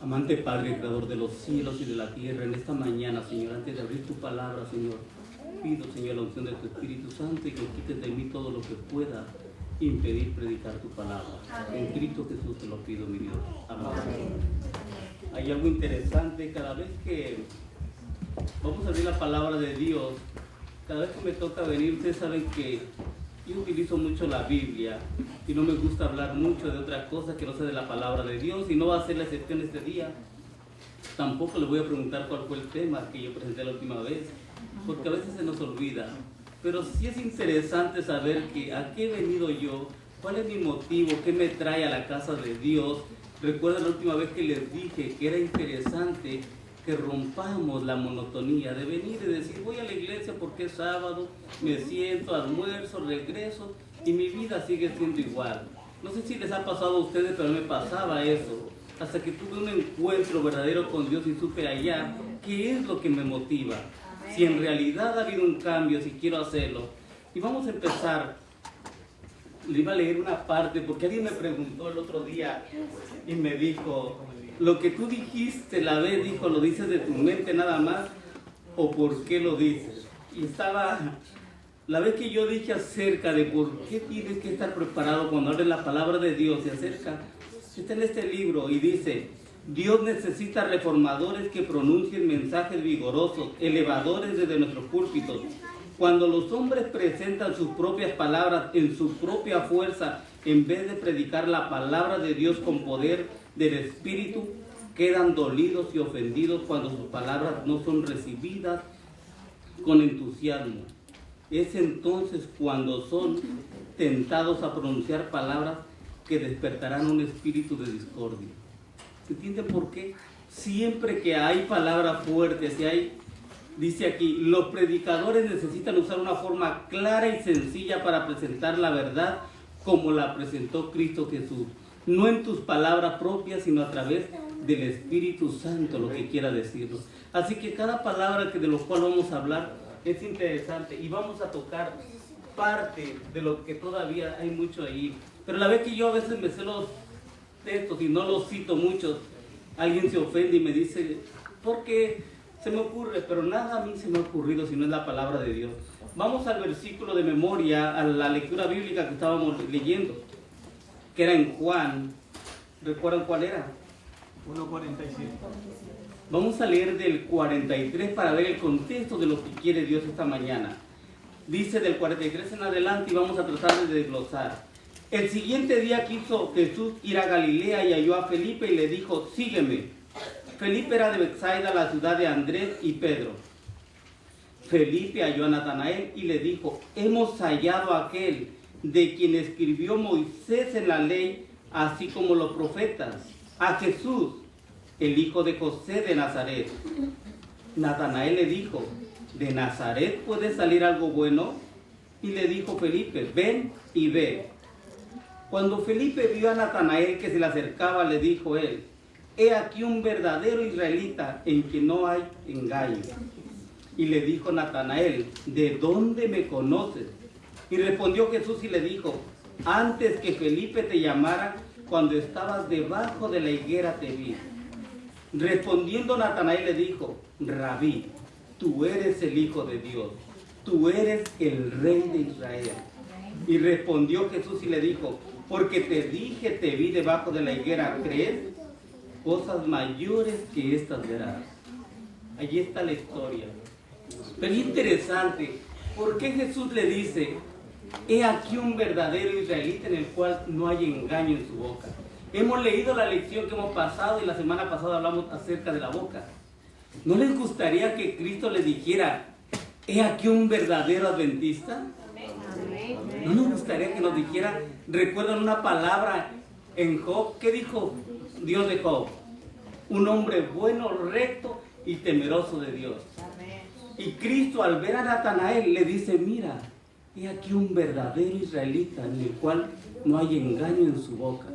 Amante Padre, Creador de los cielos y de la tierra, en esta mañana, Señor, antes de abrir tu palabra, Señor, pido, Señor, la unción de tu Espíritu Santo y que quites de mí todo lo que pueda impedir predicar tu palabra. Amén. En Cristo Jesús te lo pido, mi Dios. Amén. Amén. Hay algo interesante, cada vez que vamos a abrir la palabra de Dios, cada vez que me toca venir, ustedes saben que yo utilizo mucho la Biblia y no me gusta hablar mucho de otra cosa que no sea de la palabra de Dios, y no va a ser la excepción este día. Tampoco les voy a preguntar cuál fue el tema que yo presenté la última vez, porque a veces se nos olvida. Pero sí es interesante saber que a qué he venido yo, cuál es mi motivo, qué me trae a la casa de Dios. Recuerda la última vez que les dije que era interesante que rompamos la monotonía de venir y decir, voy a la iglesia porque es sábado, me siento, almuerzo, regreso y mi vida sigue siendo igual. No sé si les ha pasado a ustedes, pero me pasaba eso, hasta que tuve un encuentro verdadero con Dios y supe allá qué es lo que me motiva, si en realidad ha habido un cambio, si quiero hacerlo. Y vamos a empezar. Le iba a leer una parte porque alguien me preguntó el otro día y me dijo, lo que tú dijiste la vez, dijo, ¿lo dices de tu mente nada más o por qué lo dices? Y estaba, la vez que yo dije acerca de por qué tienes que estar preparado cuando hables la palabra de Dios, y acerca, está en este libro y dice, Dios necesita reformadores que pronuncien mensajes vigorosos, elevadores desde nuestros púlpitos. Cuando los hombres presentan sus propias palabras en su propia fuerza, en vez de predicar la palabra de Dios con poder del Espíritu, quedan dolidos y ofendidos cuando sus palabras no son recibidas con entusiasmo. Es entonces cuando son tentados a pronunciar palabras que despertarán un espíritu de discordia. ¿Se entiende por qué? Siempre que hay palabras fuertes, si hay, dice aquí, los predicadores necesitan usar una forma clara y sencilla para presentar la verdad como la presentó Cristo Jesús. No en tus palabras propias, sino a través del Espíritu Santo, lo que quiera decirlo. Así que cada palabra de lo cual vamos a hablar es interesante y vamos a tocar parte de lo que todavía hay mucho ahí. Pero la vez que yo a veces me sé los textos y no los cito muchos, alguien se ofende y me dice, ¿por qué se me ocurre? Pero nada a mí se me ha ocurrido si no es la palabra de Dios. Vamos al versículo de memoria, a la lectura bíblica que estábamos leyendo, que era en Juan. ¿Recuerdan cuál era? 1:47. Vamos a leer del 43 para ver el contexto de lo que quiere Dios esta mañana. Dice del 43 en adelante y vamos a tratar de desglosar. El siguiente día quiso Jesús ir a Galilea y halló a Felipe y le dijo, sígueme. Felipe era de Betsaida, la ciudad de Andrés y Pedro. Felipe halló a Natanael y le dijo, hemos hallado a aquel de quien escribió Moisés en la ley, así como los profetas, a Jesús, el hijo de José de Nazaret. Natanael le dijo, ¿de Nazaret puede salir algo bueno? Y le dijo Felipe, ven y ve. Cuando Felipe vio a Natanael que se le acercaba, le dijo él, he aquí un verdadero israelita en quien no hay engaño. Y le dijo Natanael, ¿de dónde me conoces? Y respondió Jesús y le dijo, antes que Felipe te llamara, cuando estabas debajo de la higuera te vi. Respondiendo Natanael le dijo, Rabí, tú eres el Hijo de Dios, tú eres el Rey de Israel. Y respondió Jesús y le dijo, porque te dije, te vi debajo de la higuera, ¿crees? Cosas mayores que estas verás. Allí está la historia. Pero es interesante, ¿por qué Jesús le dice, he aquí un verdadero israelita en el cual no hay engaño en su boca? Hemos leído la lección que hemos pasado y la semana pasada hablamos acerca de la boca. ¿No les gustaría que Cristo les dijera, he aquí un verdadero adventista? ¿No nos gustaría que nos dijera, recuerdan una palabra en Job? ¿Qué dijo Dios de Job? Un hombre bueno, recto y temeroso de Dios. Y Cristo al ver a Natanael le dice, mira, he aquí un verdadero israelita en el cual no hay engaño en su boca.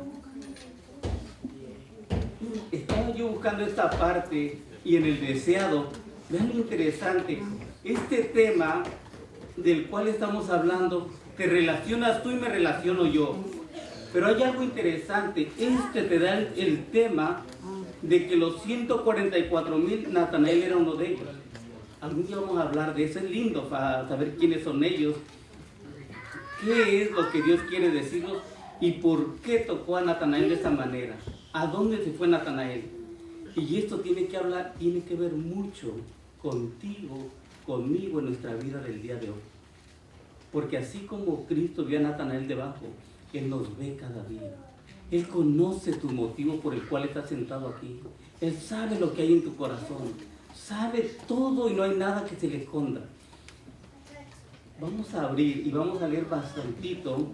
Estaba yo buscando esta parte y en el deseado, vean lo interesante, este tema del cual estamos hablando, te relacionas tú y me relaciono yo. Pero hay algo interesante, te da el tema de que los 144,000, Natanael era uno de ellos. Algún día vamos a hablar de eso, es lindo para saber quiénes son ellos, qué es lo que Dios quiere decirnos y por qué tocó a Natanael de esa manera. ¿A dónde se fue Natanael? Y esto tiene que ver mucho contigo, conmigo en nuestra vida del día de hoy. Porque así como Cristo vio a Natanael debajo, Él nos ve cada día. Él conoce tu motivo por el cual estás sentado aquí. Él sabe lo que hay en tu corazón. Sabe todo y no hay nada que se le esconda. Vamos a abrir y vamos a leer bastantito.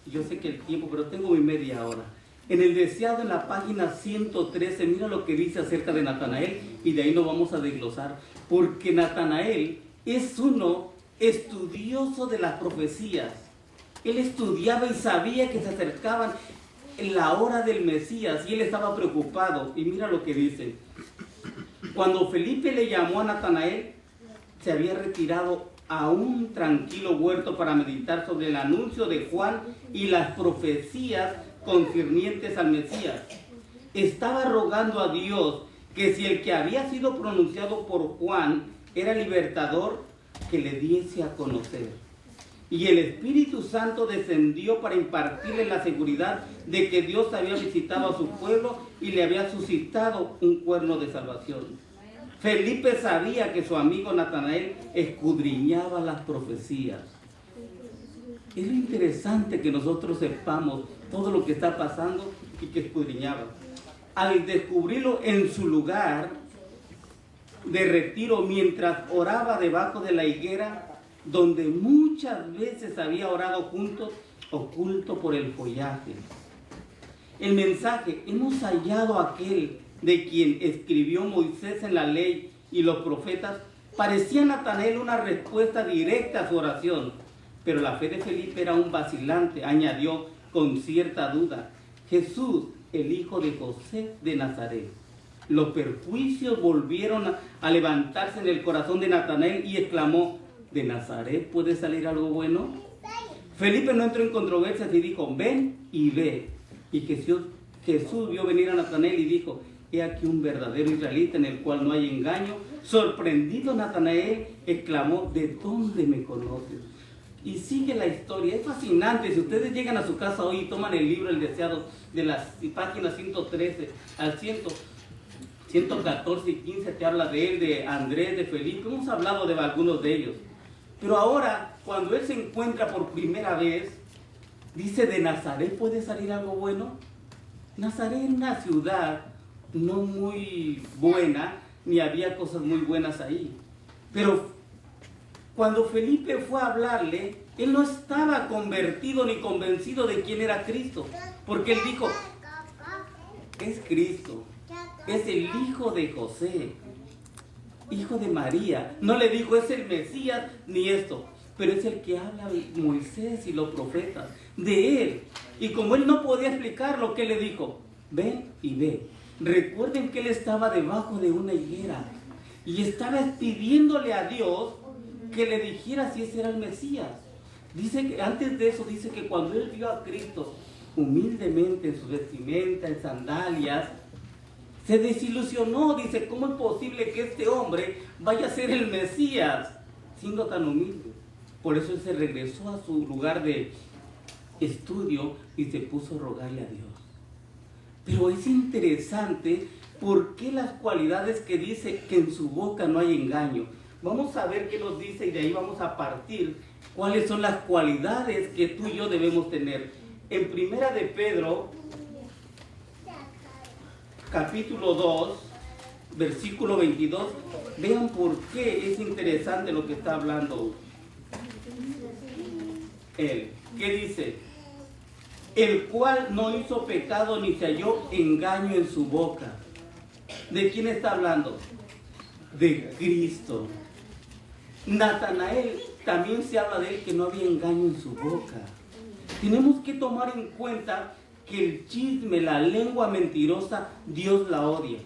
Yo sé que el tiempo, pero tengo mi media hora. En el deseado, en la página 113, mira lo que dice acerca de Natanael y de ahí nos vamos a desglosar. Porque Natanael es uno estudioso de las profecías. Él estudiaba y sabía que se acercaban en la hora del Mesías y él estaba preocupado. Y mira lo que dice. Cuando Felipe le llamó a Natanael, se había retirado a un tranquilo huerto para meditar sobre el anuncio de Juan y las profecías concernientes al Mesías. Estaba rogando a Dios que si el que había sido pronunciado por Juan era libertador, que le diese a conocer. Y el Espíritu Santo descendió para impartirle la seguridad de que Dios había visitado a su pueblo y le había suscitado un cuerno de salvación. Felipe sabía que su amigo Natanael escudriñaba las profecías. Es lo interesante que nosotros sepamos todo lo que está pasando y que escudriñaba. Al descubrirlo en su lugar de retiro mientras oraba debajo de la higuera, donde muchas veces había orado juntos, oculto por el follaje. El mensaje, hemos hallado a aquel de quien escribió Moisés en la ley y los profetas, parecía a Natanael una respuesta directa a su oración, pero la fe de Felipe era un vacilante, añadió con cierta duda, Jesús, el hijo de José de Nazaret. Los perjuicios volvieron a levantarse en el corazón de Natanael y exclamó, ¿de Nazaret puede salir algo bueno? Felipe no entró en controversias y dijo, ven y ve. Y Jesús vio venir a Natanael y dijo, he aquí un verdadero israelita en el cual no hay engaño. Sorprendido Natanael exclamó, ¿de dónde me conoces? Y sigue la historia, es fascinante. Si ustedes llegan a su casa hoy y toman el libro El Deseado de las páginas 113 al 114 y 15, te habla de él, de Andrés, de Felipe. Hemos hablado de algunos de ellos. Pero ahora, cuando él se encuentra por primera vez, dice, ¿de Nazaret puede salir algo bueno? Nazaret era una ciudad no muy buena, ni había cosas muy buenas ahí. Pero cuando Felipe fue a hablarle, él no estaba convertido ni convencido de quién era Cristo. Porque él dijo, es Cristo, es el hijo de José, hijo de María. No le dijo, es el Mesías, ni esto. Pero es el que habla Moisés y los profetas, de él. Y como él no podía explicarlo, ¿qué le dijo? Ven y ve. Recuerden que él estaba debajo de una higuera y estaba pidiéndole a Dios que le dijera si ese era el Mesías. Dice que antes de eso, dice que cuando él vio a Cristo humildemente en su vestimenta, en sandalias, se desilusionó. Dice, ¿cómo es posible que este hombre vaya a ser el Mesías siendo tan humilde? Por eso él se regresó a su lugar de estudio y se puso a rogarle a Dios. Pero es interesante por qué las cualidades que dice que en su boca no hay engaño. Vamos a ver qué nos dice y de ahí vamos a partir cuáles son las cualidades que tú y yo debemos tener. En Primera de Pedro, capítulo 2, versículo 22, vean por qué es interesante lo que está hablando él. ¿Qué dice? El cual no hizo pecado ni se halló engaño en su boca. ¿De quién está hablando? De Cristo. Natanael también se habla de él que no había engaño en su boca. Tenemos que tomar en cuenta que el chisme, la lengua mentirosa, Dios la odia.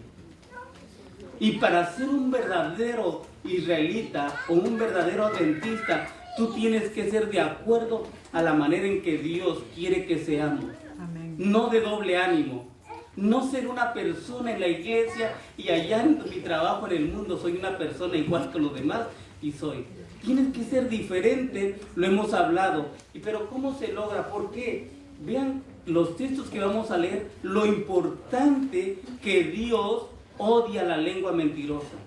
Y para ser un verdadero israelita o un verdadero adventista, tú tienes que ser de acuerdo a la manera en que Dios quiere que seamos. Amén. No de doble ánimo. No ser una persona en la iglesia y allá en mi trabajo en el mundo soy una persona igual que los demás y soy. Tienes que ser diferente, lo hemos hablado. Pero ¿cómo se logra? ¿Por qué? Vean los textos que vamos a leer, lo importante que Dios odia la lengua mentirosa.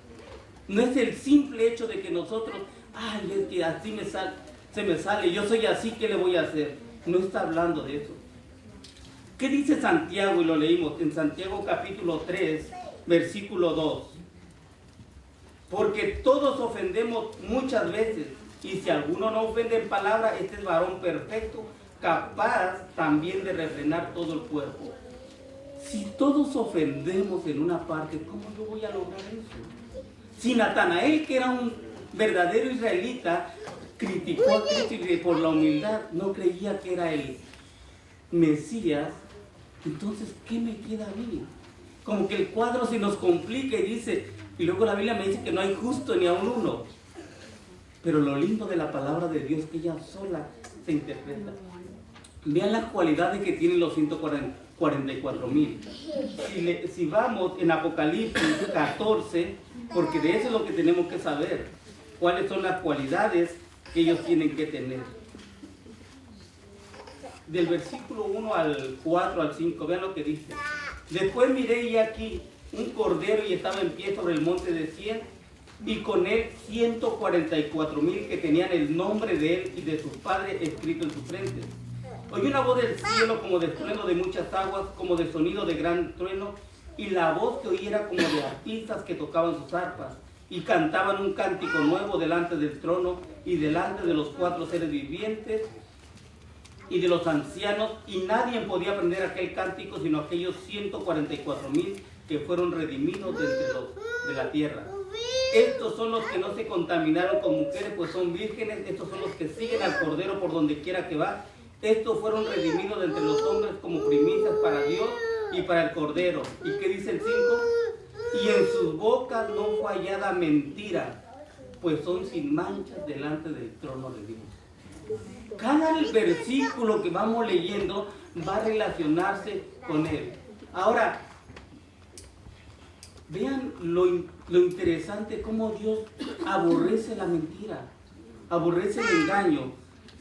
No es el simple hecho de que nosotros, ay, es que así se me sale, yo soy así, ¿qué le voy a hacer? No está hablando de eso. ¿Qué dice Santiago? Y lo leímos en Santiago capítulo 3, versículo 2. Porque todos ofendemos muchas veces, y si alguno no ofende en palabra, este es varón perfecto, capaz también de refrenar todo el cuerpo. Si todos ofendemos en una parte, ¿cómo yo voy a lograr eso? Si Natanael, que era un verdadero israelita, criticó a Cristo y por la humildad no creía que era el Mesías, entonces, ¿qué me queda a mí? Como que el cuadro se nos complica y dice, y luego la Biblia me dice que no hay justo ni aun uno. Pero lo lindo de la palabra de Dios es que ella sola se interpreta. Vean las cualidades que tienen los 144,000. Si vamos en Apocalipsis 14, porque de eso es lo que tenemos que saber, cuáles son las cualidades que ellos tienen que tener. Del versículo 1 al 4 al 5, vean lo que dice. Después miré y aquí un cordero y estaba en pie sobre el monte de Sión, y con él 144,000 que tenían el nombre de él y de su padre escrito en su frente. Oí una voz del cielo como de estruendo de muchas aguas, como de sonido de gran trueno, y la voz que oí era como de arpistas que tocaban sus arpas, y cantaban un cántico nuevo delante del trono y delante de los 4 seres vivientes y de los ancianos, y nadie podía aprender aquel cántico sino aquellos 144,000 que fueron redimidos de la tierra. Estos son los que no se contaminaron con mujeres, pues son vírgenes. Estos son los que siguen al Cordero por donde quiera que va. Estos fueron redimidos de entre los hombres como primicias para Dios y para el Cordero. ¿Y qué dice el 5? Y en sus bocas no fue hallada mentira, pues son sin manchas delante del trono de Dios. Cada versículo que vamos leyendo va a relacionarse con él. Ahora, vean lo interesante, cómo Dios aborrece la mentira, aborrece el engaño.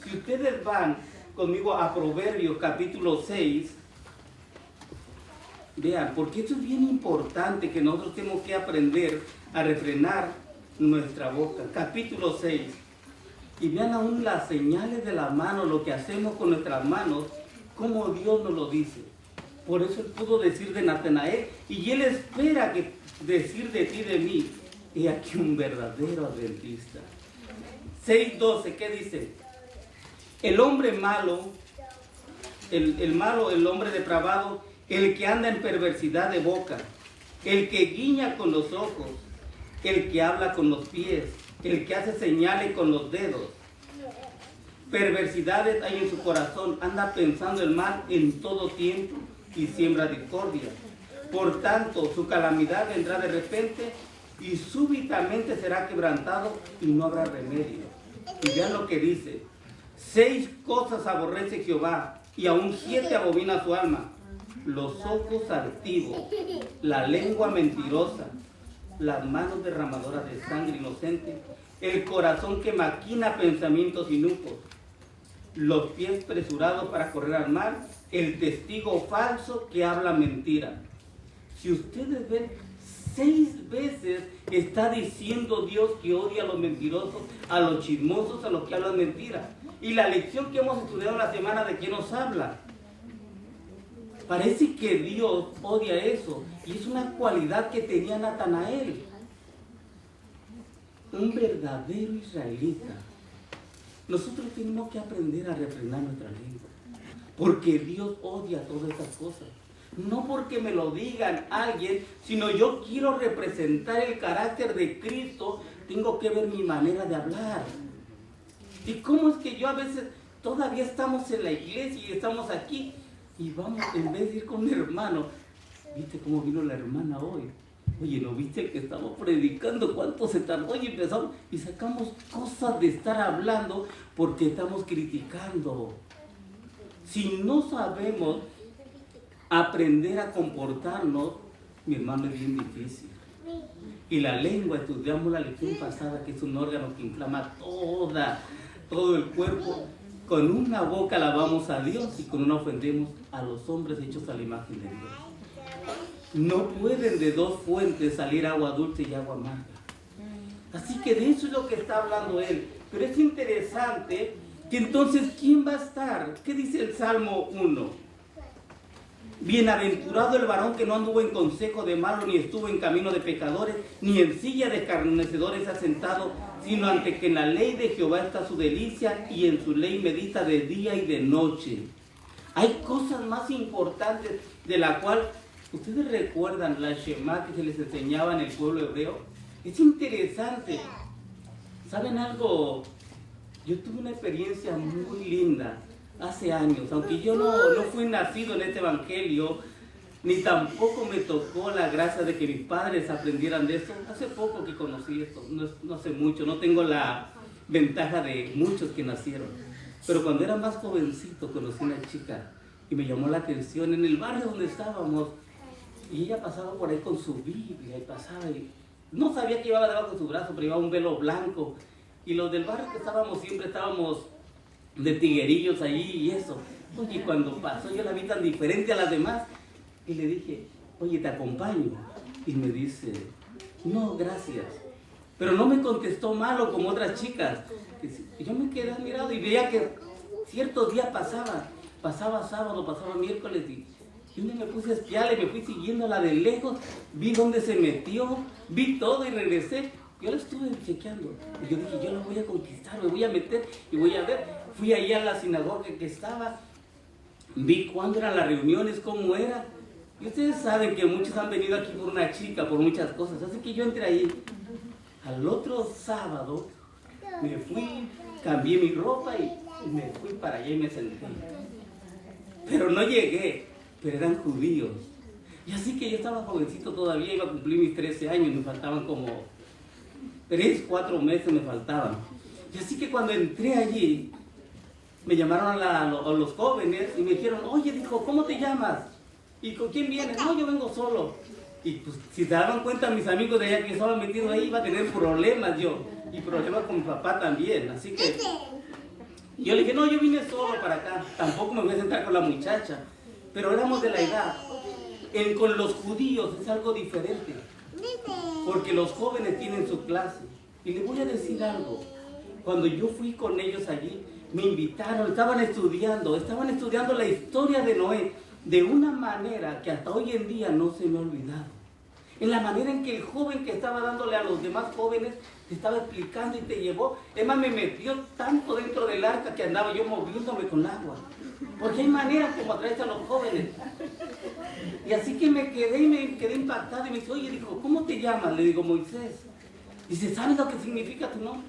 Si ustedes van conmigo a Proverbios capítulo 6, vean, porque esto es bien importante que nosotros tenemos que aprender a refrenar nuestra boca. Capítulo 6. Y vean aún las señales de las manos, lo que hacemos con nuestras manos, como Dios nos lo dice. Por eso él pudo decir de Natanael, y él espera decir de ti, de mí, he aquí un verdadero adventista. 6:12, ¿qué dice? El hombre malo, el hombre depravado, el que anda en perversidad de boca, el que guiña con los ojos, el que habla con los pies, el que hace señales con los dedos. Perversidades hay en su corazón, anda pensando el mal en todo tiempo y siembra discordia. Por tanto, su calamidad vendrá de repente y súbitamente será quebrantado y no habrá remedio. Y vean lo que dice: 6 cosas aborrece Jehová y aún 7 abomina su alma: los ojos altivos, la lengua mentirosa, las manos derramadoras de sangre inocente, el corazón que maquina pensamientos inicuos, los pies presurados para correr al mal, el testigo falso que habla mentira. Si ustedes ven, 6 veces está diciendo Dios que odia a los mentirosos, a los chismosos, a los que hablan mentira. Y la lección que hemos estudiado la semana, ¿de qué nos habla? Parece que Dios odia eso, y es una cualidad que tenía Natanael, un verdadero israelita. Nosotros tenemos que aprender a refrenar nuestra lengua, porque Dios odia todas esas cosas. No porque me lo digan alguien, sino yo quiero representar el carácter de Cristo, tengo que ver mi manera de hablar. ¿Y cómo es que yo a veces todavía estamos en la iglesia y estamos aquí y vamos, en vez de ir con un hermano, ¿viste cómo vino la hermana hoy? Oye, ¿no viste el que estamos predicando? ¿Cuánto se tardó? Y empezamos y sacamos cosas de estar hablando porque estamos criticando. Si no sabemos aprender a comportarnos, mi hermano, es bien difícil. Y la lengua, estudiamos la lección pasada, que es un órgano que inflama todo el cuerpo. Con una boca alabamos a Dios y con una ofendemos a los hombres hechos a la imagen de Dios. No pueden de dos fuentes salir agua dulce y agua amarga. Así que de eso es lo que está hablando él. Pero es interesante que entonces, ¿quién va a estar? ¿Qué dice el Salmo 1? Bienaventurado el varón que no anduvo en consejo de malos, ni estuvo en camino de pecadores, ni en silla de escarnecedores ha sentado, sino ante que en la ley de Jehová está su delicia, y en su ley medita de día y de noche. Hay cosas más importantes de la cual, ¿ustedes recuerdan la Shema que se les enseñaba en el pueblo hebreo? Es interesante. ¿Saben algo? Yo tuve una experiencia muy linda hace años, aunque yo no fui nacido en este evangelio, ni tampoco me tocó la gracia de que mis padres aprendieran de eso. Hace poco que conocí esto, no hace mucho, no tengo la ventaja de muchos que nacieron. Pero cuando era más jovencito conocí a una chica y me llamó la atención en el barrio donde estábamos, y ella pasaba por ahí con su Biblia y pasaba y no sabía que llevaba debajo de su brazo, pero llevaba un velo blanco. Y los del barrio que estábamos siempre estábamos de tiguerillos allí y eso. Oye, cuando pasó yo la vi tan diferente a las demás y le dije, oye, ¿te acompaño? Y me dice, no, gracias. Pero no me contestó malo como otras chicas. Y yo me quedé admirado y veía que ciertos días pasaba sábado, pasaba miércoles y un día me puse a espiarle, me fui siguiéndola de lejos, vi dónde se metió, vi todo y regresé. Yo la estuve chequeando y yo dije, yo la voy a conquistar, me voy a meter y voy a ver. Fui ahí a la sinagoga que estaba, vi cuándo eran las reuniones, cómo era. Y ustedes saben que muchos han venido aquí por una chica, por muchas cosas. Así que yo entré ahí. Al otro sábado me fui, cambié mi ropa y me fui para allá y me senté. Pero no llegué, pero eran judíos. Y así que yo estaba jovencito todavía, iba a cumplir mis 13 años, me faltaban como 3, 4 meses me faltaban. Y así que cuando entré allí, me llamaron a los jóvenes y me dijeron, oye, dijo, ¿cómo te llamas? ¿Y con quién vienes? No, yo vengo solo. Y pues si se daban cuenta mis amigos de allá que estaban metidos ahí, iba a tener problemas yo. Y problemas con mi papá también. Así que yo le dije, no, yo vine solo para acá. Tampoco me voy a sentar con la muchacha. Pero éramos de la edad. Con los judíos es algo diferente. Porque los jóvenes tienen su clase. Y les voy a decir algo. Cuando yo fui con ellos allí, me invitaron, estaban estudiando la historia de Noé de una manera que hasta hoy en día no se me ha olvidado. En la manera en que el joven que estaba dándole a los demás jóvenes te estaba explicando y te llevó. Es más, me metió tanto dentro del arca que andaba yo moviéndome con agua. Porque hay maneras como atraer a los jóvenes. Y así que me quedé impactado y me dice, oye, dijo, ¿cómo te llamas? Le digo, Moisés. Dice, ¿sabes lo que significa tu nombre?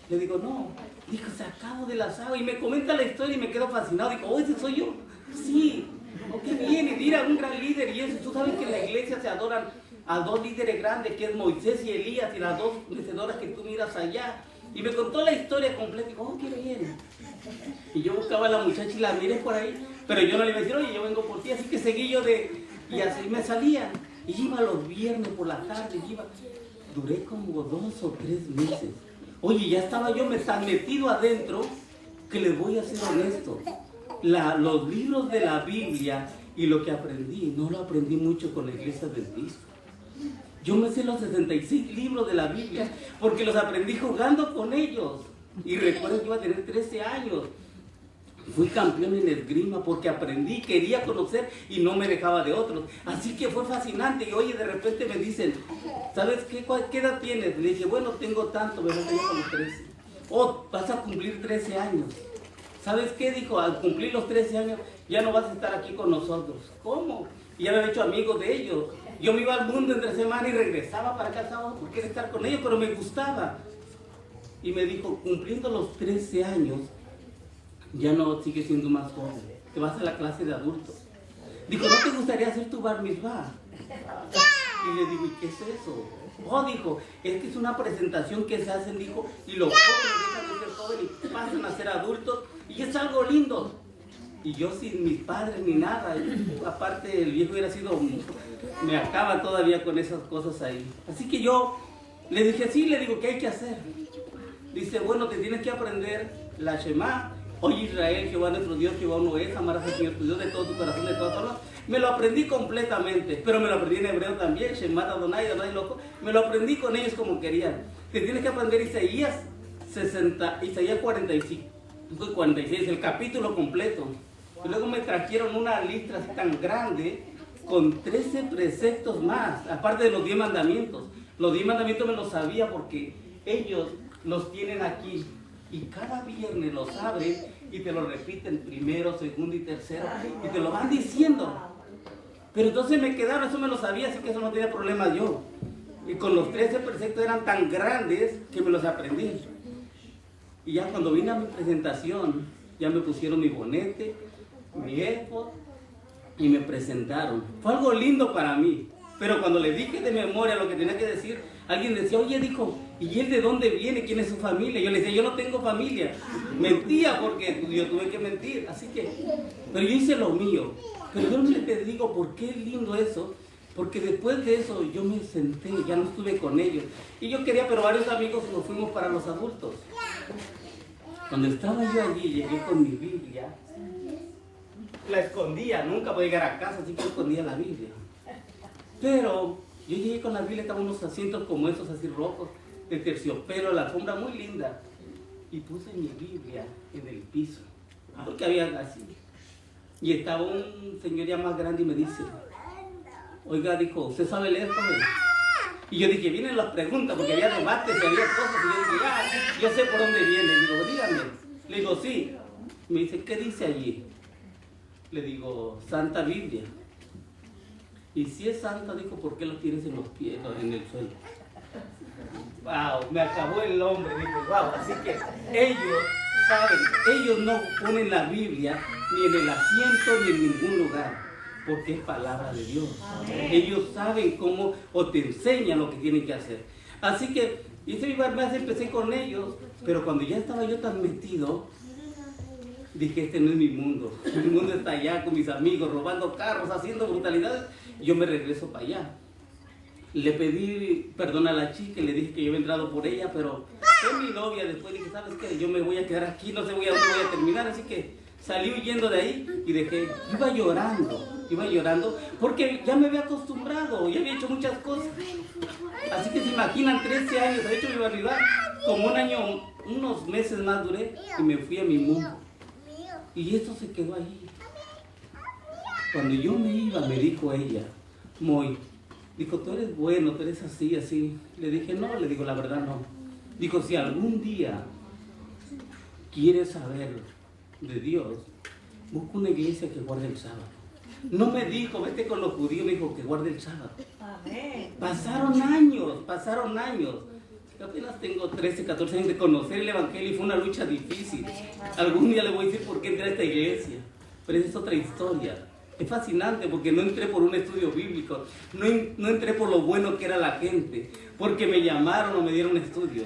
Le digo, no. Dijo, sacado de las aguas. Y me comenta la historia y me quedo fascinado. Digo, oh, ¿ese soy yo? Sí. Oh, qué bien. Y mira, un gran líder. Y eso, tú sabes que en la iglesia se adoran a dos líderes grandes, que es Moisés y Elías, y las dos mecedoras que tú miras allá. Y me contó la historia completa. Digo, oh, qué bien. Y yo buscaba a la muchacha y la miré por ahí. Pero yo no le iba a decir, oye, yo vengo por ti. Así que seguí yo y así me salía. Y iba los viernes por la tarde. Duré como 2 o 3 meses. Oye, ya estaba yo tan metido adentro que les voy a ser honesto. Los libros de la Biblia y lo que aprendí, no lo aprendí mucho con la iglesia adventista. Yo me sé los 66 libros de la Biblia porque los aprendí jugando con ellos. Y recuerdo que iba a tener 13 años. Fui campeón en esgrima porque aprendí, quería conocer y no me dejaba de otros. Así que fue fascinante. Y oye, de repente me dicen, ¿sabes qué edad tienes? Le dije, bueno, tengo tanto, me voy a con los 13. Oh, vas a cumplir 13 años. ¿Sabes qué? Dijo, al cumplir los 13 años ya no vas a estar aquí con nosotros. ¿Cómo? Y ya me había hecho amigos de ellos. Yo me iba al mundo entre semana y regresaba para acá el sábado porque quería estar con ellos, pero me gustaba. Y me dijo, cumpliendo los 13 años, ya no sigues siendo más joven, te vas a la clase de adultos. Dijo, ¿no te gustaría hacer tu bar mitzvah? Y le digo, ¿y qué es eso? Oh, dijo, es que es una presentación que se hacen, dijo, y los jóvenes dejan de ser jóvenes y pasan a ser adultos, y es algo lindo. Y yo sin mis padres ni nada. Aparte, el viejo hubiera sido... Me acaba todavía con esas cosas ahí. Así que yo le dije, sí, le digo, ¿qué hay que hacer? Dice, bueno, te tienes que aprender la Shema. Oye Israel, Jehová nuestro Dios, Jehová uno es, amarás al Señor tu Dios de todo tu corazón, de toda tu alma. Me lo aprendí completamente, pero me lo aprendí en hebreo también, Shema Adonai, Adonai loco. Me lo aprendí con ellos como querían. Te tienes que aprender Isaías 46, el capítulo completo. Y luego me trajeron una lista así tan grande con 13 preceptos más, aparte de los 10 mandamientos. Los 10 mandamientos me los sabía porque ellos los tienen aquí. Y cada viernes los abren y te lo repiten primero, segundo y tercero. Y te lo van diciendo. Pero entonces me quedaron, eso me lo sabía, así que eso no tenía problema yo. Y con los 13 preceptos eran tan grandes que me los aprendí. Y ya cuando vine a mi presentación, ya me pusieron mi bonete, mi ephod y me presentaron. Fue algo lindo para mí. Pero cuando le dije de memoria lo que tenía que decir, alguien decía, oye, dijo, ¿y él de dónde viene? ¿Quién es su familia? Yo le decía, yo no tengo familia. Mentía porque yo tuve que mentir. Así que, pero yo hice lo mío. Pero yo les digo, ¿por qué es lindo eso? Porque después de eso yo me senté, ya no estuve con ellos. Y yo quería, pero varios amigos nos fuimos para los adultos. Cuando estaba yo allí, llegué con mi Biblia. La escondía, nunca podía llegar a casa, así que escondía la Biblia. Pero yo llegué con la Biblia, estaban unos asientos como esos, así rojos, de terciopelo, la alfombra muy linda. Y puse mi Biblia en el piso, porque había así. Y estaba un señor ya más grande y me dice, oiga, dijo, ¿usted sabe leer, joven? Y yo dije, vienen las preguntas, porque había debates y había cosas. Y yo dije, yo sé por dónde viene. Le digo, dígame. Le digo, sí. Me dice, ¿qué dice allí? Le digo, Santa Biblia. Y si es santa, dijo, ¿por qué lo tienes en los pies, en el suelo? Wow, me acabó el hombre, dije, wow. Así que ellos saben, ellos no ponen la Biblia ni en el asiento ni en ningún lugar, porque es palabra de Dios. Amén. Ellos saben cómo, o te enseñan lo que tienen que hacer. Así que, y ese mes empecé con ellos, pero cuando ya estaba yo tan metido, dije, este no es mi mundo. Mi mundo está allá con mis amigos, robando carros, haciendo brutalidades. Yo me regreso para allá. Le pedí perdón a la chica y le dije que yo había entrado por ella, pero fue mi novia. Después dije, ¿sabes qué? Yo me voy a quedar aquí, no sé dónde voy a terminar. Así que salí huyendo de ahí y dejé. Iba llorando, porque ya me había acostumbrado, ya había hecho muchas cosas. Así que se imaginan, 13 años, he hecho mi barbaridad. Como un año, unos meses más duré y me fui a mi mundo. Y esto se quedó ahí. Cuando yo me iba, me dijo ella, Moy, dijo, tú eres bueno, tú eres así, así. Le dije, no, le digo, la verdad no. Dijo, si algún día quieres saber de Dios, busca una iglesia que guarde el sábado. No me dijo, vete con los judíos, me dijo que guarde el sábado. Amén. Pasaron años. Apenas tengo 13, 14 años de conocer el Evangelio y fue una lucha difícil. Algún día le voy a decir por qué entré a esta iglesia, pero esa es otra historia. Es fascinante porque no entré por un estudio bíblico, no entré por lo bueno que era la gente, porque me llamaron o me dieron estudio.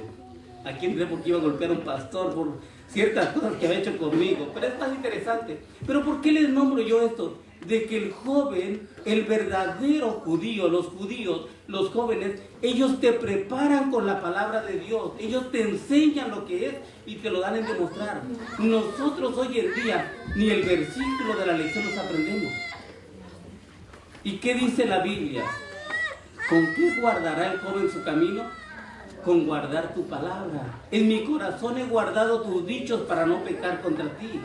Aquí entré porque iba a golpear a un pastor por ciertas cosas que había hecho conmigo, pero es más interesante. ¿Pero por qué les nombro yo esto? De que el joven, el verdadero judío, los judíos, los jóvenes, ellos te preparan con la palabra de Dios, ellos te enseñan lo que es y te lo dan en demostrar. Nosotros hoy en día ni el versículo de la lección nos aprendemos. ¿Y qué dice la Biblia? ¿Con qué guardará el joven su camino? Con guardar tu palabra. En mi corazón he guardado tus dichos para no pecar contra ti.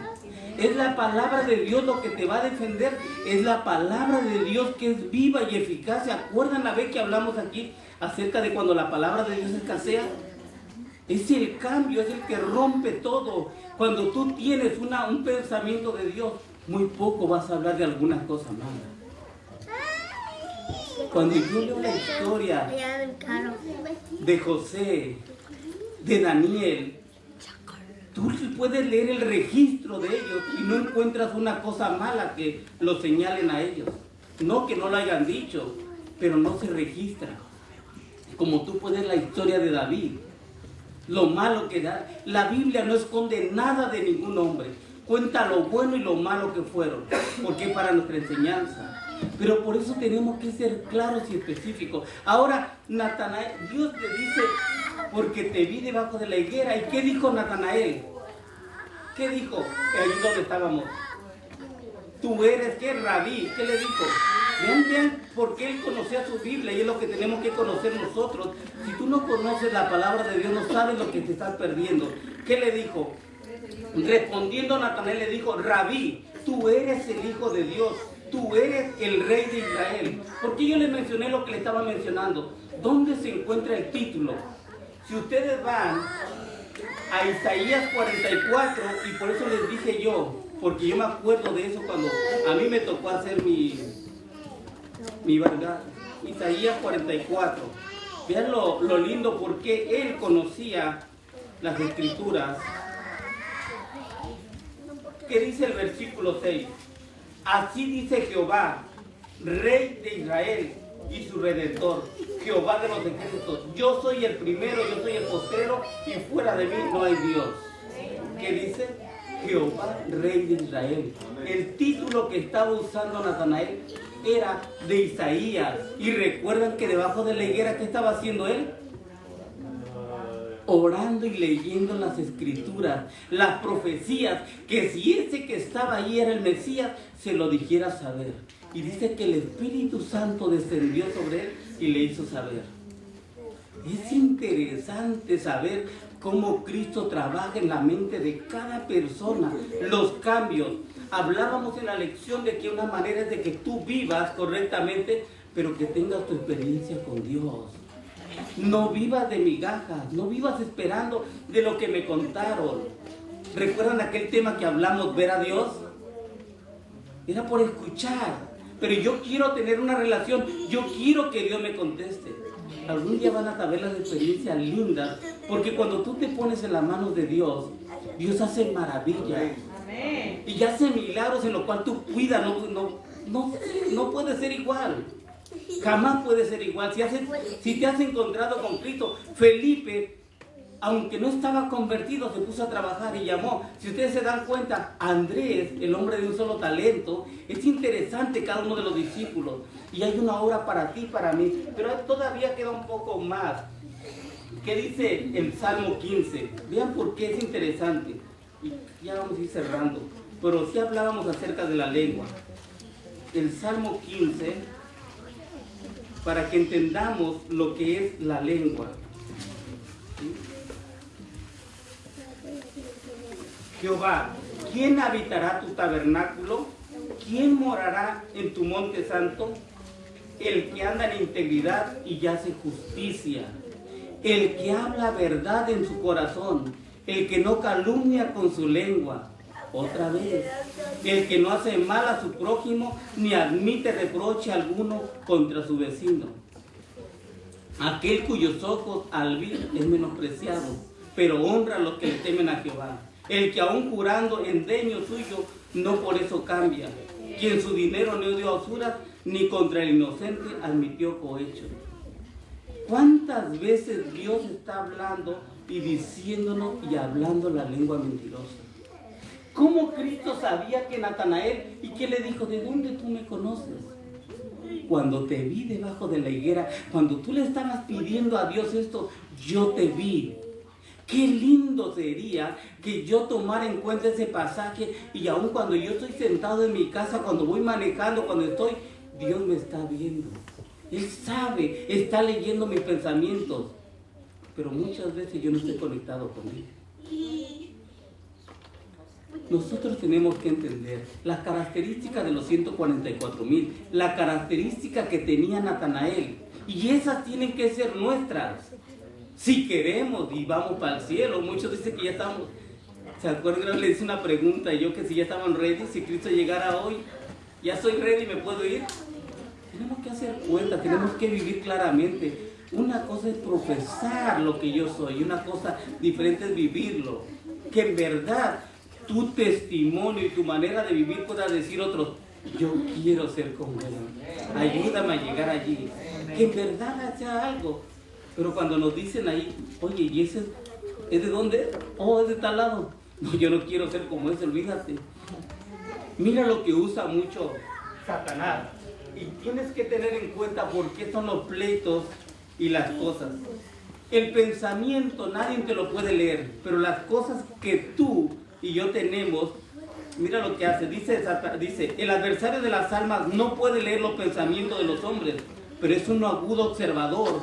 Es la palabra de Dios lo que te va a defender. Es la palabra de Dios que es viva y eficaz. ¿Se acuerdan la vez que hablamos aquí acerca de cuando la palabra de Dios escasea? Es el cambio, es el que rompe todo. Cuando tú tienes un pensamiento de Dios, muy poco vas a hablar de algunas cosas malas. Cuando yo leo la historia de José, de Daniel, tú puedes leer el registro de ellos y no encuentras una cosa mala que lo señalen a ellos. No que no lo hayan dicho, pero no se registra. Como tú puedes leer la historia de David, lo malo que da. La Biblia no esconde nada de ningún hombre. cuenta lo bueno y lo malo que fueron, porque es para nuestra enseñanza. Pero por eso tenemos que ser claros y específicos. Ahora, Natanael, Dios le dice, porque te vi debajo de la higuera. ¿Y qué dijo Natanael? ¿Qué dijo? Ahí donde estábamos. Tú eres, ¿qué? Rabí. ¿Qué le dijo? Vean por qué él conocía su Biblia, y es lo que tenemos que conocer nosotros. Si tú no conoces la palabra de Dios, no sabes lo que te estás perdiendo. ¿Qué le dijo? Respondiendo Natanael le dijo, Rabí, tú eres el Hijo de Dios, tú eres el Rey de Israel. ¿Por qué yo les mencioné lo que le estaba mencionando? ¿Dónde se encuentra el título? Si ustedes van a Isaías 44, y por eso les dije yo, porque yo me acuerdo de eso cuando a mí me tocó hacer mi verdad. Isaías 44. Vean lo lindo, porque él conocía las escrituras. ¿Qué dice el versículo 6? Así dice Jehová, Rey de Israel y su Redentor, Jehová de los ejércitos. Yo soy el primero, yo soy el postrero, y fuera de mí no hay Dios. ¿Qué dice? Jehová, Rey de Israel. El título que estaba usando Natanael era de Isaías. Y recuerdan que debajo de la higuera, ¿qué estaba haciendo él? Orando y leyendo las escrituras, las profecías, que si ese que estaba ahí era el Mesías, se lo dijera saber. Y dice que el Espíritu Santo descendió sobre él y le hizo saber. Es interesante saber cómo Cristo trabaja en la mente de cada persona, los cambios. Hablábamos en la lección de que una manera es de que tú vivas correctamente, pero que tengas tu experiencia con Dios. No vivas de migajas, no vivas esperando de lo que me contaron. ¿Recuerdan aquel tema que hablamos, ver a Dios? Era por escuchar, pero yo quiero tener una relación, yo quiero que Dios me conteste. Algún día van a saber las experiencias lindas, porque cuando tú te pones en las manos de Dios, Dios hace maravillas. Y hace milagros en lo cual tú cuidas, no puede ser igual. Jamás puede ser igual. Si te has encontrado con Cristo, Felipe, aunque no estaba convertido, se puso a trabajar y llamó. Si ustedes se dan cuenta, Andrés, el hombre de un solo talento, es interesante cada uno de los discípulos. Y hay una obra para ti, para mí. Pero todavía queda un poco más. ¿Qué dice el Salmo 15? Vean por qué es interesante. Y ya vamos a ir cerrando. Pero sí hablábamos acerca de la lengua. El Salmo 15, para que entendamos lo que es la lengua. ¿Sí? Jehová, ¿quién habitará tu tabernáculo? ¿Quién morará en tu monte santo? El que anda en integridad y hace justicia, el que habla verdad en su corazón, el que no calumnia con su lengua. Otra vez, el que no hace mal a su prójimo, ni admite reproche alguno contra su vecino. Aquel cuyos ojos al vil es menospreciado, pero honra a los que le temen a Jehová. El que aún jurando en deño suyo, no por eso cambia. Quien su dinero no dio a usura, ni contra el inocente admitió cohecho. ¿Cuántas veces Dios está hablando y diciéndonos y hablando la lengua mentirosa? ¿Cómo Cristo sabía que Natanael, y qué le dijo? ¿De dónde tú me conoces? Cuando te vi debajo de la higuera, cuando tú le estabas pidiendo a Dios esto, yo te vi. Qué lindo sería que yo tomara en cuenta ese pasaje, y aun cuando yo estoy sentado en mi casa, cuando voy manejando, cuando estoy, Dios me está viendo. Él sabe, está leyendo mis pensamientos, pero muchas veces yo no estoy conectado con Él. Nosotros tenemos que entender las características de los 144,000, la característica que tenía Natanael, y esas tienen que ser nuestras. Si queremos y vamos para el cielo. Muchos dicen que ya estamos, ¿se acuerdan? Le hice una pregunta, y yo que si ya estaban ready, si Cristo llegara hoy, ya soy ready, ¿me puedo ir? Tenemos que hacer cuenta, tenemos que vivir claramente. Una cosa es profesar lo que yo soy, y una cosa diferente es vivirlo. Que en verdad tu testimonio y tu manera de vivir pueda decir a otros, yo quiero ser como Él, ayúdame a llegar allí. Que en verdad sea algo. Pero cuando nos dicen ahí, oye, ¿y ese es de dónde? Oh, es de tal lado. No, yo no quiero ser como ese, olvídate. Mira lo que usa mucho Satanás. Y tienes que tener en cuenta por qué son los pleitos y las cosas. El pensamiento nadie te lo puede leer, pero las cosas que tú y yo tenemos, mira lo que hace. Dice, el adversario de las almas no puede leer los pensamientos de los hombres, pero es un agudo observador.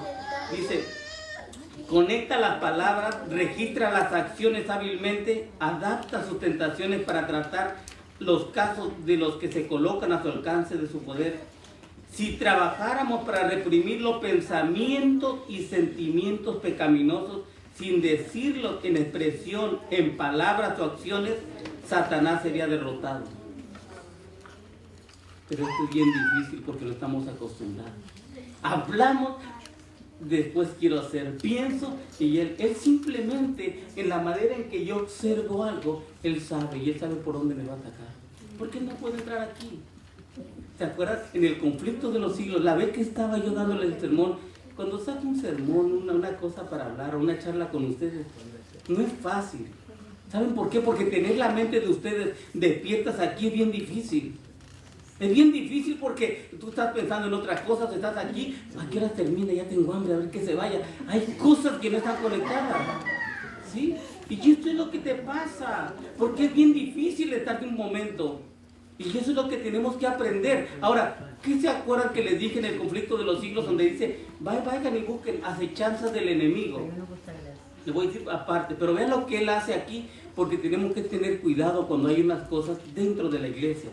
Dice, conecta las palabras, registra las acciones hábilmente, adapta sus tentaciones para tratar los casos de los que se colocan a su alcance de su poder. Si trabajáramos para reprimir los pensamientos y sentimientos pecaminosos sin decirlo en expresión, en palabras o acciones, Satanás sería derrotado. Pero esto es bien difícil porque no estamos acostumbrados. Hablamos, después quiero hacer, pienso, y él simplemente, en la manera en que yo observo algo, él sabe, y él sabe por dónde me va a atacar. ¿Por qué no puede entrar aquí? ¿Te acuerdas? En el conflicto de los siglos, la vez que estaba yo dándole el sermón, cuando saco un sermón, una cosa para hablar, o una charla con ustedes, no es fácil. ¿Saben por qué? Porque tener la mente de ustedes despiertas aquí es bien difícil. Es bien difícil porque tú estás pensando en otras cosas, estás aquí, ¿a qué hora termina? Ya tengo hambre, a ver que se vaya. Hay cosas que no están conectadas, ¿sí? Y esto es lo que te pasa, porque es bien difícil estar de un momento. Y eso es lo que tenemos que aprender. Ahora, ¿qué se acuerdan que les dije en el conflicto de los siglos donde dice, vayan y busquen acechanzas del enemigo? Le voy a decir aparte, pero vean lo que él hace aquí, porque tenemos que tener cuidado cuando hay unas cosas dentro de la iglesia.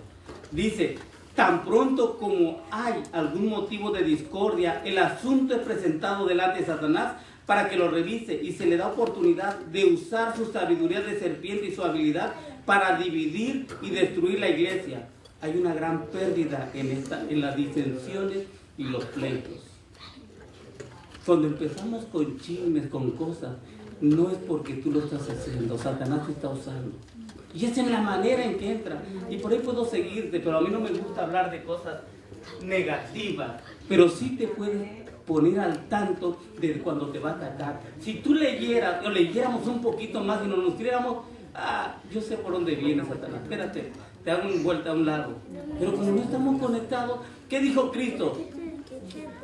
Dice, tan pronto como hay algún motivo de discordia, el asunto es presentado delante de Satanás para que lo revise y se le da oportunidad de usar su sabiduría de serpiente y su habilidad para dividir y destruir la iglesia. Hay una gran pérdida en las disensiones y los pleitos. Cuando empezamos con chismes, con cosas, no es porque tú lo estás haciendo, Satanás te está usando. Y esa es la manera en que entra. Y por ahí puedo seguirte, pero a mí no me gusta hablar de cosas negativas. Pero sí te puede poner al tanto de cuando te va a atacar. Si tú leyeras, o leyéramos un poquito más y nos tiráramos, yo sé por dónde viene Satanás, espérate, te hago una vuelta a un lado. Pero como no estamos conectados, ¿qué dijo Cristo?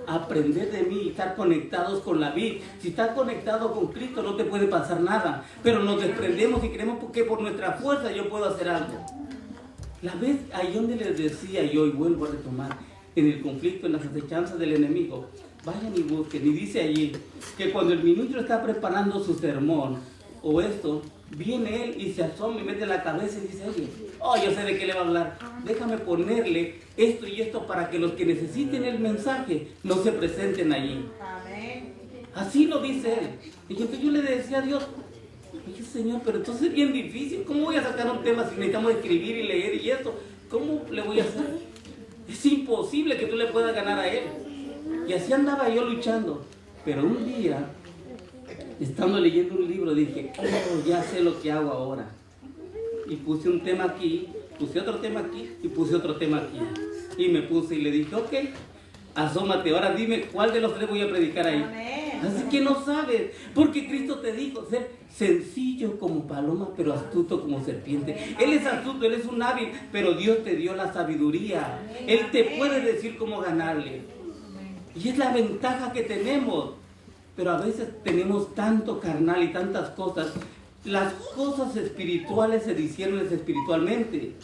Aprender de mí, estar conectados con la vid. Si estás conectado con Cristo no te puede pasar nada, pero nos desprendemos y creemos que por nuestra fuerza yo puedo hacer algo. La vez ahí donde les decía yo, y vuelvo a retomar, en el conflicto, en las acechanzas del enemigo, vayan y busquen, y dice allí que cuando el ministro está preparando su sermón o esto, viene él y se asoma y mete la cabeza y dice, oye, yo sé de qué le va a hablar, déjame ponerle esto y esto para que los que necesiten el mensaje no se presenten allí. Así lo dice él. Y entonces yo le decía a Dios, oye Señor, pero entonces es bien difícil, ¿cómo voy a sacar un tema si necesitamos escribir y leer y esto? ¿Cómo le voy a hacer? Es imposible que tú le puedas ganar a él. Y así andaba yo luchando. Pero un día, estando leyendo un libro, dije, ya sé lo que hago ahora. Y puse un tema aquí, puse otro tema aquí y puse otro tema aquí. Y me puse y le dije, ok, asómate, ahora dime cuál de los tres voy a predicar ahí. Así que no sabes, porque Cristo te dijo, ser sencillo como paloma, pero astuto como serpiente. Él es astuto, él es un hábil, pero Dios te dio la sabiduría. Él te puede decir cómo ganarle. Y es la ventaja que tenemos. Pero a veces tenemos tanto carnal y tantas cosas. Las cosas espirituales se disciernen espiritualmente.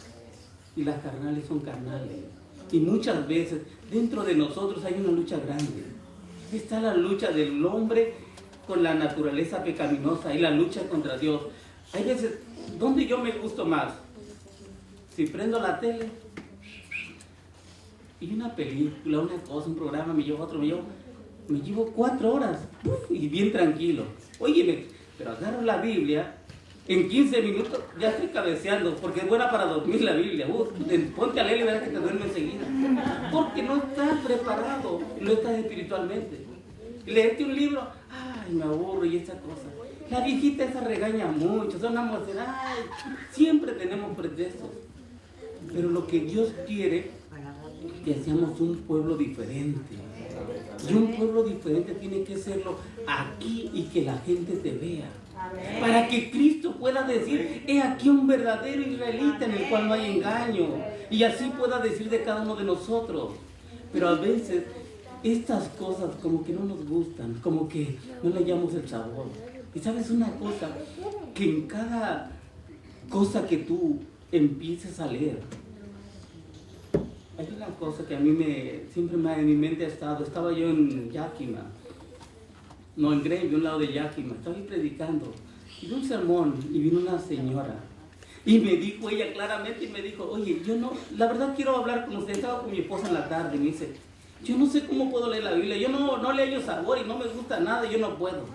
Y las carnales son carnales. Y muchas veces dentro de nosotros hay una lucha grande. Está la lucha del hombre con la naturaleza pecaminosa y la lucha contra Dios. Hay veces, ¿dónde yo me gusto más? Si prendo la tele y una película, una cosa, un programa, me llevo otro, me llevo 4 horas y bien tranquilo. Óyeme, pero agarro la Biblia, en 15 minutos ya estoy cabeceando, porque es buena para dormir la Biblia. Ponte a leer y verás que te duerme enseguida. Porque no estás preparado, no estás espiritualmente. Leerte un libro, ay, me aburro y esa cosa. La viejita esa regaña mucho, son amorceras, ay, siempre tenemos pretextos. Pero lo que Dios quiere es que seamos un pueblo diferente. Y un pueblo diferente tiene que serlo aquí y que la gente te vea. Para que Cristo pueda decir, he aquí un verdadero israelita en el cual no hay engaño. Y así pueda decir de cada uno de nosotros. Pero a veces estas cosas como que no nos gustan, como que no le hallamos el sabor. Y sabes una cosa, que en cada cosa que tú empieces a leer, hay una cosa que a mí siempre en mi mente ha estado. Estaba yo en Yakima, no, en Greenville, un lado de Yakima, estaba ahí predicando, y vi un sermón, y vino una señora, y me dijo ella claramente, y me dijo, oye, yo no, la verdad quiero hablar con usted. Estaba con mi esposa en la tarde, y me dice, yo no sé cómo puedo leer la Biblia, yo no le hallo sabor, y no me gusta nada, yo no puedo.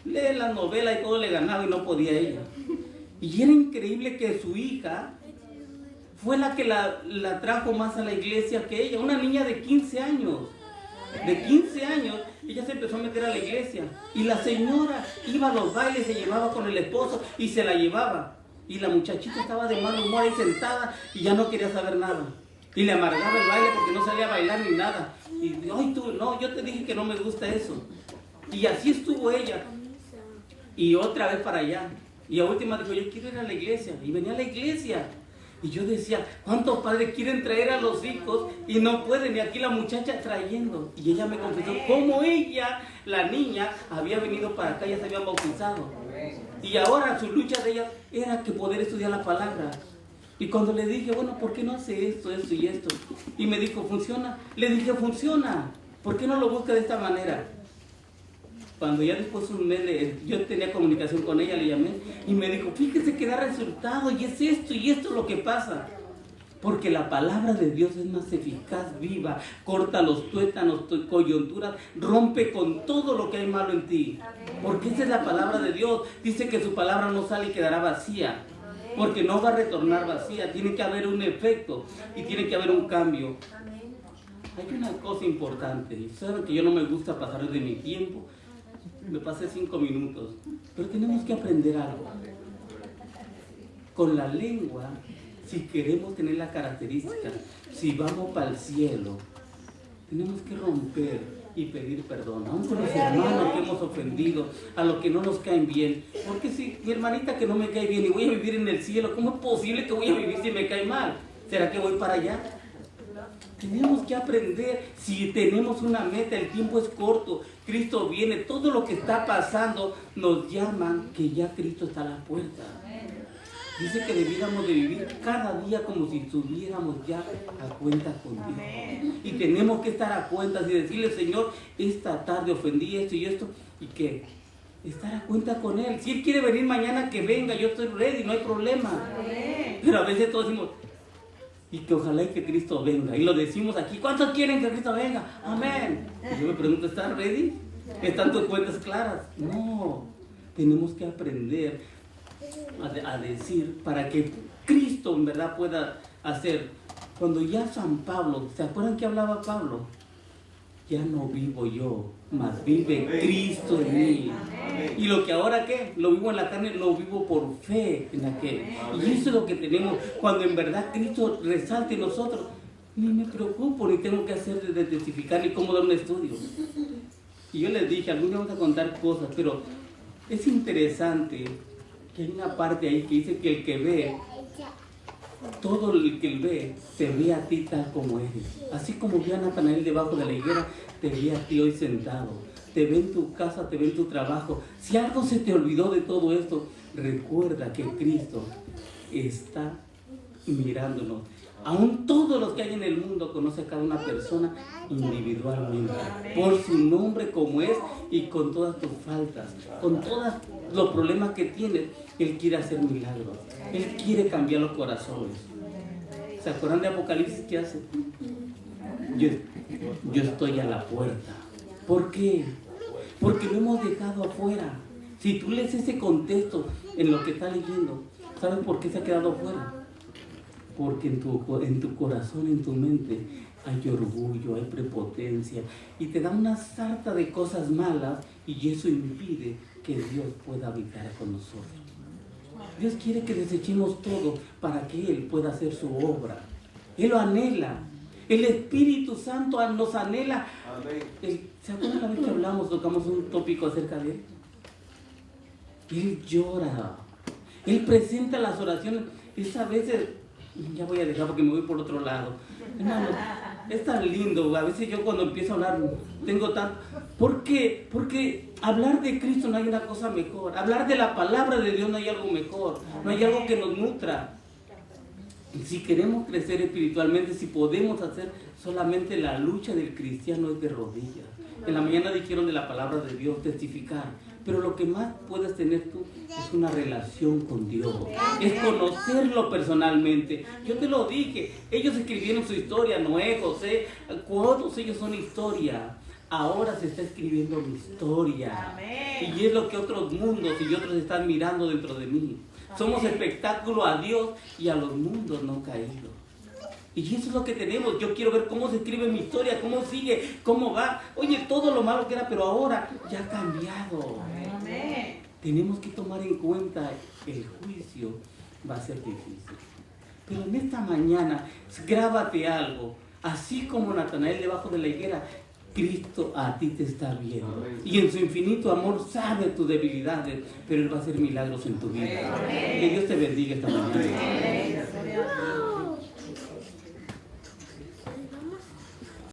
Leer las novelas y todo le ganaba, y no podía ella. Y era increíble que su hija fue la que la trajo más a la iglesia que ella, una niña de 15 años. De 15 años, ella se empezó a meter a la iglesia. Y la señora iba a los bailes, se llevaba con el esposo y se la llevaba. Y la muchachita estaba de mal humor ahí sentada y ya no quería saber nada. Y le amargaba el baile porque no sabía bailar ni nada. Y, ay, tú, no, yo te dije que no me gusta eso. Y así estuvo ella. Y otra vez para allá. Y a última dijo, yo quiero ir a la iglesia. Y venía a la iglesia. Y yo decía, ¿cuántos padres quieren traer a los hijos y no pueden? Y aquí la muchacha trayendo. Y ella me confesó cómo ella, la niña, había venido para acá, ya se había bautizado. Y ahora su lucha de ella era que poder estudiar la palabra. Y cuando le dije, bueno, ¿por qué no hace esto, esto y esto? Y me dijo, ¿funciona? Le dije, funciona. ¿Por qué no lo busca de esta manera? Cuando ya después un mes yo tenía comunicación con ella, le llamé y me dijo, fíjese que da resultado y es esto y esto lo que pasa. Porque la palabra de Dios es más eficaz, viva, corta los tuétanos, coyunturas, rompe con todo lo que hay malo en ti. Porque esa es la palabra de Dios. Dice que su palabra no sale y quedará vacía. Porque no va a retornar vacía, tiene que haber un efecto y tiene que haber un cambio. Hay una cosa importante, y saben que yo no me gusta pasar de mi tiempo. Me pasé 5 minutos, pero tenemos que aprender algo. Con la lengua, si queremos tener la característica, si vamos para el cielo, tenemos que romper y pedir perdón, aun con los hermanos que hemos ofendido, a los que no nos caen bien. Porque si mi hermanita que no me cae bien y voy a vivir en el cielo, ¿cómo es posible que voy a vivir si me cae mal? ¿Será que voy para allá? Tenemos que aprender, si tenemos una meta, el tiempo es corto, Cristo viene, todo lo que está pasando nos llaman que ya Cristo está a la puerta. Dice que debiéramos de vivir cada día como si estuviéramos ya a cuenta con Dios. Y tenemos que estar a cuentas y decirle, Señor, esta tarde ofendí esto y esto, y que estar a cuenta con Él. Si Él quiere venir mañana, que venga, yo estoy ready, no hay problema. Pero a veces todos decimos, y que ojalá y que Cristo venga. Y lo decimos aquí, ¿cuántos quieren que Cristo venga? Amén. Y yo me pregunto, ¿estás ready? ¿Están tus cuentas claras? No, tenemos que aprender a decir para que Cristo en verdad pueda hacer. Cuando ya San Pablo, ¿se acuerdan que hablaba Pablo? Ya no vivo yo, mas vive Cristo en mí. Y lo que ahora, ¿qué? Lo vivo en la carne, lo vivo por fe en aquel. Y eso es lo que tenemos. Cuando en verdad Cristo resalte en nosotros, ni me preocupo, ni tengo que hacer de testificar, ni cómo dar un estudio. Y yo les dije, algún día vamos a contar cosas, pero es interesante que hay una parte ahí que dice que el que ve, todo el que ve, te ve a ti tal como eres. Así como vi a Natanael debajo de la higuera, te ve a ti hoy sentado. Te ve en tu casa, te ve en tu trabajo. Si algo se te olvidó de todo esto, recuerda que Cristo está mirándonos. Aún todos los que hay en el mundo conoce a cada una persona individualmente, por su nombre como es y con todas tus faltas, con todos los problemas que tienes. Él quiere hacer milagros, Él quiere cambiar los corazones. ¿Se acuerdan de Apocalipsis que hace? Yo estoy a la puerta. ¿Por qué? Porque lo hemos dejado afuera. Si tú lees ese contexto en lo que está leyendo, ¿sabes por qué se ha quedado afuera? Porque en tu corazón, en tu mente, hay orgullo, hay prepotencia, y te da una sarta de cosas malas, y eso impide que Dios pueda habitar con nosotros. Dios quiere que desechemos todo para que Él pueda hacer su obra. Él lo anhela. El Espíritu Santo nos anhela. ¿Se acuerdan la vez que tocamos un tópico acerca de Él? Él llora. Él presenta las oraciones. Es a veces, ya voy a dejar porque me voy por otro lado. Hermano, es tan lindo. A veces yo cuando empiezo a hablar, tengo tanto... ¿Por qué? Porque hablar de Cristo no hay una cosa mejor. Hablar de la palabra de Dios no hay algo mejor. No hay algo que nos nutra. Si queremos crecer espiritualmente, si podemos hacer, solamente la lucha del cristiano es de rodillas. En la mañana dijeron de la palabra de Dios, testificar. Pero lo que más puedes tener tú es una relación con Dios. Es conocerlo personalmente. Yo te lo dije. Ellos escribieron su historia. Noé, José, todos ellos son historia. Ahora se está escribiendo mi historia. Y es lo que otros mundos y otros están mirando dentro de mí. Somos espectáculo a Dios y a los mundos no caídos. Y eso es lo que tenemos. Yo quiero ver cómo se escribe mi historia, cómo sigue, cómo va. Oye, todo lo malo que era, pero ahora ya ha cambiado. Amén. Tenemos que tomar en cuenta el juicio. Va a ser difícil. Pero en esta mañana, grábate algo. Así como Natanael debajo de la higuera, Cristo a ti te está viendo. Y en su infinito amor sabe tus debilidades, pero Él va a hacer milagros en tu vida. Que Dios te bendiga esta mañana.